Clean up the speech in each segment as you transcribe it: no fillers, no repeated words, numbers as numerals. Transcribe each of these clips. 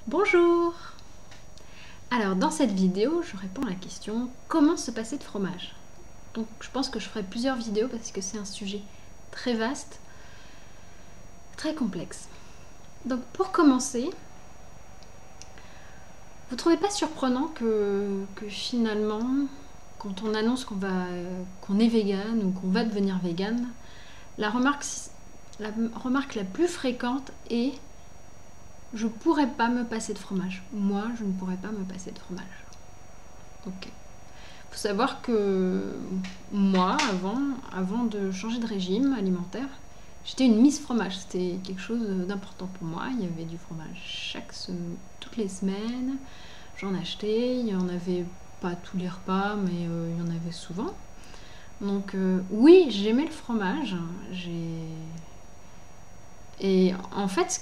Bonjour! Alors dans cette vidéo, je réponds à la question comment se passer de fromage? Donc je pense que je ferai plusieurs vidéos parce que c'est un sujet très vaste, très complexe. Donc pour commencer, vous trouvez pas surprenant que finalement, quand on annonce qu'on est vegan ou qu'on va devenir vegan, la remarque la plus fréquente est je pourrais pas me passer de fromage. Moi, je ne pourrais pas me passer de fromage. Ok. Faut savoir que moi, avant de changer de régime alimentaire, j'étais une Miss Fromage. C'était quelque chose d'important pour moi. Il y avait du fromage toutes les semaines. J'en achetais. Il n'y en avait pas tous les repas, mais il y en avait souvent. Donc oui, j'aimais le fromage. Et en fait,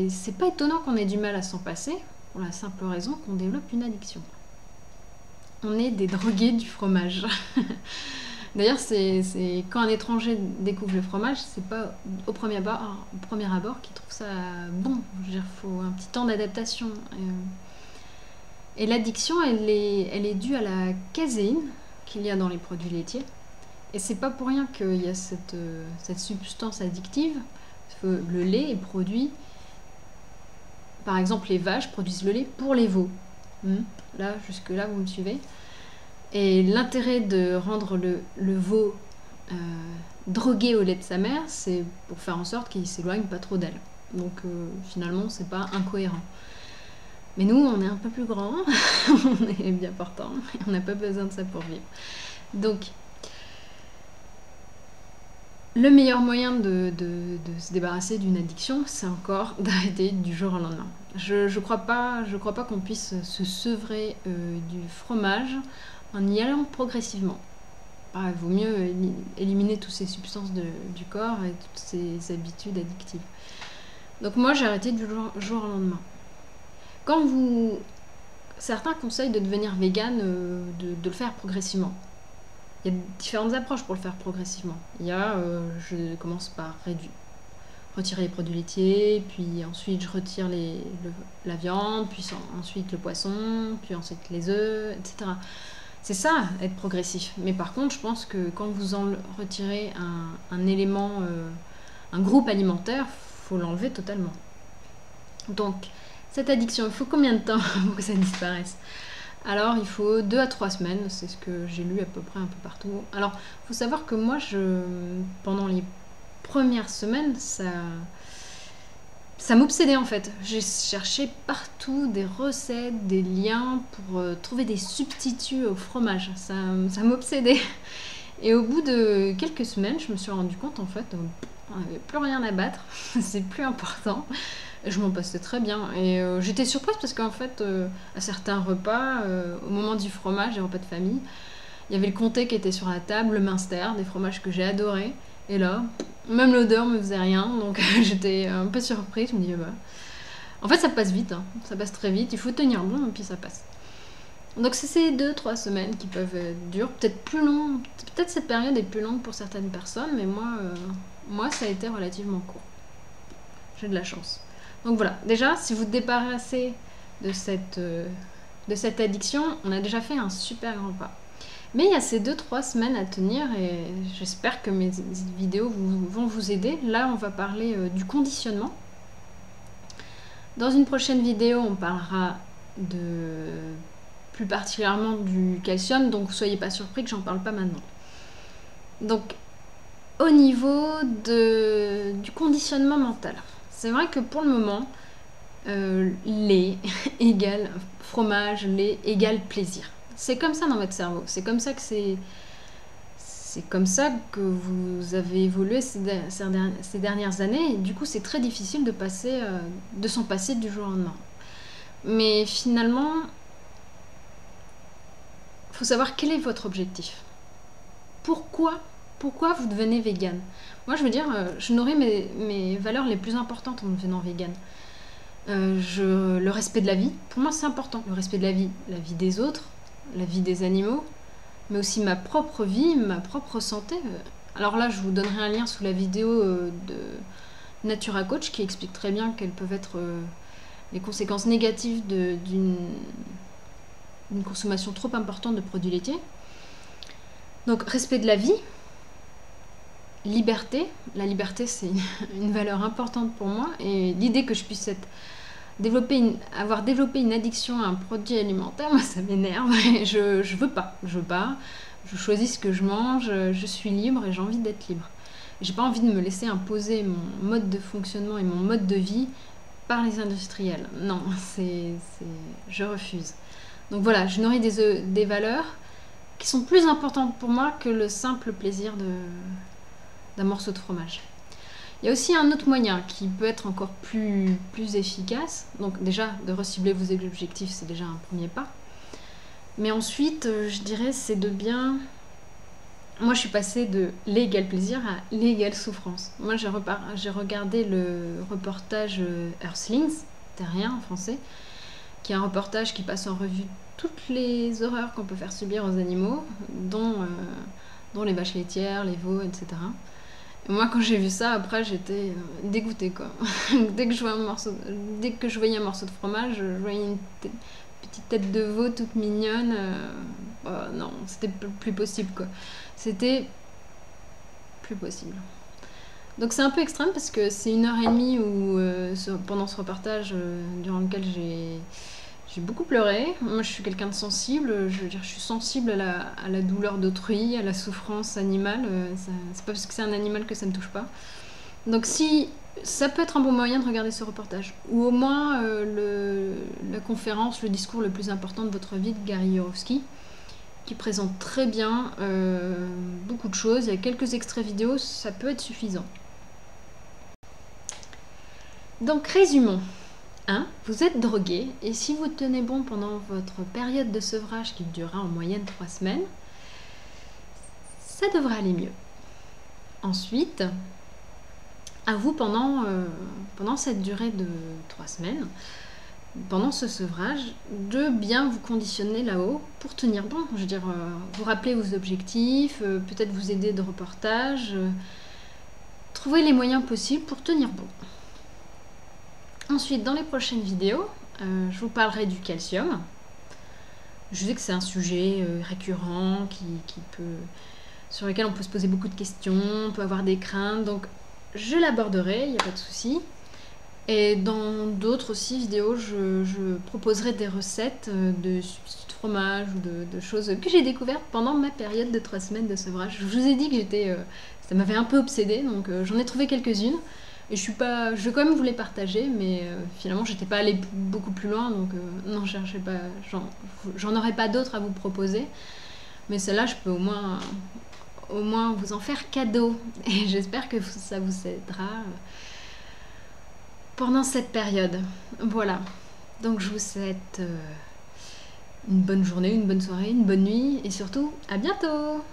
c'est pas étonnant qu'on ait du mal à s'en passer, pour la simple raison qu'on développe une addiction. On est des drogués du fromage. D'ailleurs, c'est quand un étranger découvre le fromage, c'est pas au premier abord qu'il trouve ça bon. Je veux dire, il faut un petit temps d'adaptation. Et l'addiction, elle est due à la caséine qu'il y a dans les produits laitiers. Et c'est pas pour rien qu'il y a cette substance addictive. Le lait est produit, par exemple les vaches produisent le lait pour les veaux. Là, jusque là, vous me suivez. Et l'intérêt de rendre le veau drogué au lait de sa mère, c'est pour faire en sorte qu'il s'éloigne pas trop d'elle. Donc finalement, c'est pas incohérent. Mais nous, on est un peu plus grand, on est bien portant, on n'a pas besoin de ça pour vivre. Donc, le meilleur moyen de se débarrasser d'une addiction, c'est encore d'arrêter du jour au lendemain. Je crois pas qu'on puisse se sevrer du fromage en y allant progressivement. Il vaut mieux éliminer toutes ces substances du corps et toutes ces habitudes addictives. Donc moi, j'ai arrêté du jour au lendemain. Certains conseillent de devenir vegan, de le faire progressivement. Il y a différentes approches pour le faire progressivement. Je commence par retirer les produits laitiers, puis ensuite je retire la viande, puis ensuite le poisson, puis ensuite les œufs, etc. C'est ça, être progressif. Mais par contre, je pense que quand vous en retirez un élément, un groupe alimentaire, il faut l'enlever totalement. Donc, cette addiction, il faut combien de temps pour que ça disparaisse ? Alors, il faut 2 à 3 semaines, c'est ce que j'ai lu à peu près un peu partout. Alors, il faut savoir que moi, pendant les premières semaines, ça m'obsédait en fait. J'ai cherché partout des recettes, des liens pour trouver des substituts au fromage. Ça m'obsédait. Et au bout de quelques semaines, je me suis rendu compte en fait, on n'avait plus rien à battre, c'est plus important. Je m'en passais très bien. Et j'étais surprise parce qu'en fait, à certains repas, au moment du fromage, les repas de famille, il y avait le comté qui était sur la table, le Munster, des fromages que j'ai adorés. Et là, même l'odeur me faisait rien, donc j'étais un peu surprise. Je me dis, bah. En fait, ça passe vite, hein. Ça passe très vite. Il faut tenir bon et puis ça passe. Donc c'est ces 2-3 semaines qui peuvent être dures, peut-être plus long. Peut-être cette période est plus longue pour certaines personnes, mais moi ça a été relativement court. J'ai de la chance. Donc voilà, déjà, si vous vous débarrassez de cette addiction, on a déjà fait un super grand pas. Mais il y a ces 2-3 semaines à tenir et j'espère que mes vidéos vont vous aider. Là, on va parler du conditionnement. Dans une prochaine vidéo, on parlera plus particulièrement du calcium, donc soyez pas surpris que j'en parle pas maintenant. Donc, au niveau du conditionnement mental. C'est vrai que pour le moment, lait égale fromage, lait égale plaisir. C'est comme ça dans votre cerveau. C'est comme ça que vous avez évolué ces dernières années. Et du coup, c'est très difficile de s'en passer du jour au lendemain. Mais finalement, il faut savoir quel est votre objectif. Pourquoi vous devenez vegan? Moi, je veux dire, je nourris mes valeurs les plus importantes en devenant vegan. Le respect de la vie, pour moi c'est important. Le respect de la vie des autres, la vie des animaux, mais aussi ma propre vie, ma propre santé. Alors là, je vous donnerai un lien sous la vidéo de Natura Coach qui explique très bien quelles peuvent être les conséquences négatives d'une consommation trop importante de produits laitiers. Donc avoir de la vie, liberté. La liberté, c'est une valeur importante pour moi, et l'idée que je puisse avoir développé une addiction à un produit alimentaire, moi ça m'énerve, et je veux pas. Je choisis ce que je mange, je suis libre et j'ai envie d'être libre. J'ai pas envie de me laisser imposer mon mode de fonctionnement et mon mode de vie par les industriels. Non, je refuse. Donc voilà, je nourris des valeurs qui sont plus importantes pour moi que le simple plaisir d'un morceau de fromage. Il y a aussi un autre moyen qui peut être encore plus efficace. Donc déjà, de recibler vos objectifs, c'est déjà un premier pas. Mais ensuite, je dirais, c'est de bien... Moi, je suis passée de l'égal plaisir à l'égal souffrance. Moi, j'ai regardé le reportage Earthlings, Terrien en français, qui est un reportage qui passe en revue toutes les horreurs qu'on peut faire subir aux animaux, dont les vaches laitières, les veaux, etc. Et moi, quand j'ai vu ça, après, j'étais dégoûtée, quoi. Dès que je voyais un morceau de fromage, je voyais une petite tête de veau toute mignonne. Non, c'était plus possible, quoi. C'était plus possible. Donc c'est un peu extrême parce que c'est 1h30 où, pendant ce reportage, durant lequel j'ai beaucoup pleuré. Moi, je suis quelqu'un de sensible. Je veux dire, je suis sensible à la douleur d'autrui, à la souffrance animale. C'est pas parce que c'est un animal que ça me touche pas. Donc si ça peut être un bon moyen de regarder ce reportage, ou au moins la conférence, le discours le plus important de votre vie de Gary Yourofsky, qui présente très bien beaucoup de choses. Il y a quelques extraits vidéo, ça peut être suffisant. Donc résumons. 1. Vous êtes drogué, et si vous tenez bon pendant votre période de sevrage qui durera en moyenne 3 semaines, ça devrait aller mieux. Ensuite, à vous pendant cette durée de 3 semaines, pendant ce sevrage, de bien vous conditionner là-haut pour tenir bon. Je veux dire, vous rappeler vos objectifs, peut-être vous aider de reportage, trouver les moyens possibles pour tenir bon. Ensuite, dans les prochaines vidéos, je vous parlerai du calcium. Je sais que c'est un sujet récurrent sur lequel on peut se poser beaucoup de questions, on peut avoir des craintes, donc je l'aborderai, il n'y a pas de souci. Et dans d'autres aussi vidéos, je proposerai des recettes de substituts de fromage ou de choses que j'ai découvertes pendant ma période de 3 semaines de sevrage. Je vous ai dit que ça m'avait un peu obsédée, donc j'en ai trouvé quelques-unes. Et je vais quand même vous les partager, mais finalement j'étais pas allée beaucoup plus loin, donc non, cherchez pas, j'en aurais pas d'autres à vous proposer. Mais celle-là, je peux au moins vous en faire cadeau. Et j'espère que ça vous aidera pendant cette période. Voilà. Donc je vous souhaite une bonne journée, une bonne soirée, une bonne nuit, et surtout à bientôt!